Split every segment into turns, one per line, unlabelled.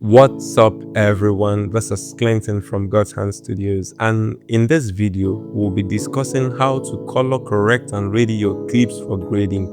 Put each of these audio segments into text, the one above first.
What's up everyone, this is Clinton from God's Hand Studios, and in this video we'll be discussing how to color correct and ready your clips for grading,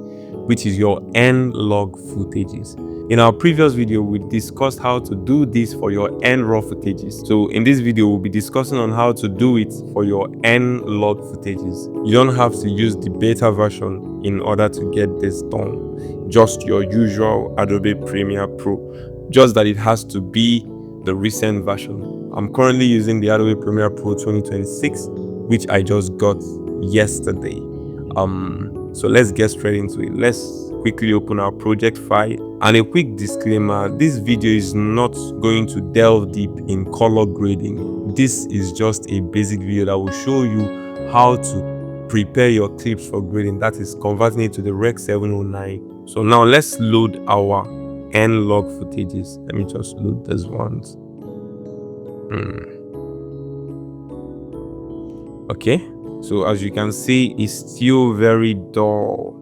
which is your N-LOG footages. In our previous video we discussed how to do this for your N-RAW footages. So in this video we'll be discussing on how to do it for your N-LOG footages. You don't have to use the beta version in order to get this done, just your usual Adobe Premiere Pro, just that it has to be the recent version. I'm currently using the Adobe Premiere Pro 2026, which I just got yesterday. So let's get straight into it. Let's quickly open our project file. And a quick disclaimer, this video is not going to delve deep in color grading. This is just a basic video that will show you how to prepare your clips for grading, that is converting it to the Rec.709. So now let's load our N-LOG footages. Let me just load these ones. Okay, so as you can see, it's still very dull.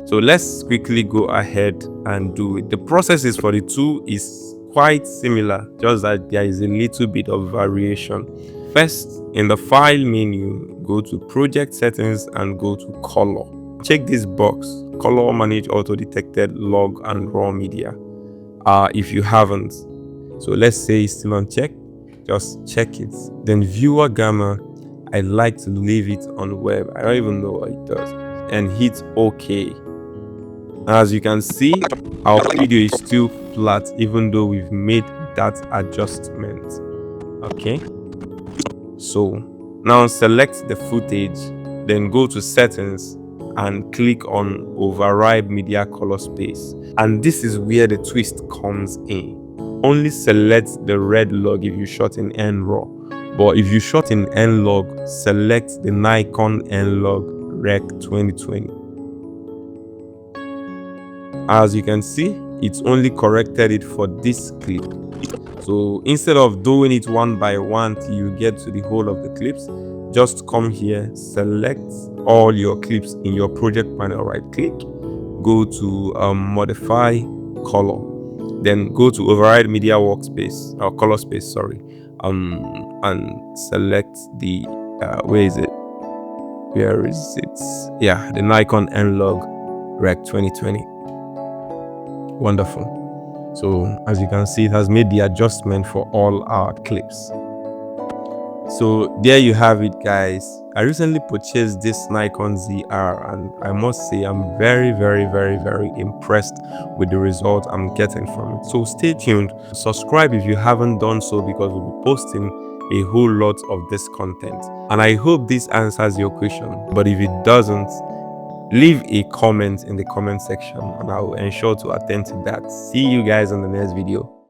So let's quickly go ahead and do it. The processes for the two is quite similar, just that there is a little bit of variation. First, in the file menu, go to project settings and go to color. Check this box, color manage auto detected log and raw media, if you haven't. So let's say it's still unchecked, just check it. Then viewer gamma, I like to leave it on web, I don't even know what it does, and hit OK. As you can see, our video is still flat even though we've made that adjustment. Okay, so now select the footage, then go to settings and click on override media color space, and this is where the twist comes in. Only select the red log if you shot in N-RAW, but if you shot in N-LOG, select the Nikon N-LOG Rec 2020. As you can see, it's only corrected it for this clip. So instead of doing it one by one till you get to the whole of the clips, just come here, select all your clips in your project panel, right click, go to modify color, then go to override media workspace or color space, sorry, and select the the Nikon N-LOG Rec 2020. Wonderful. So as you can see, it has made the adjustment for all our clips. So there you have it, guys. I recently purchased this Nikon ZR and I must say I'm very impressed with the result I'm getting from it. So stay tuned, subscribe if you haven't done so, because we'll be posting a whole lot of this content, and I hope this answers your question. But if it doesn't, leave a comment in the comment section and I will ensure to attend to that. See you guys in the next video.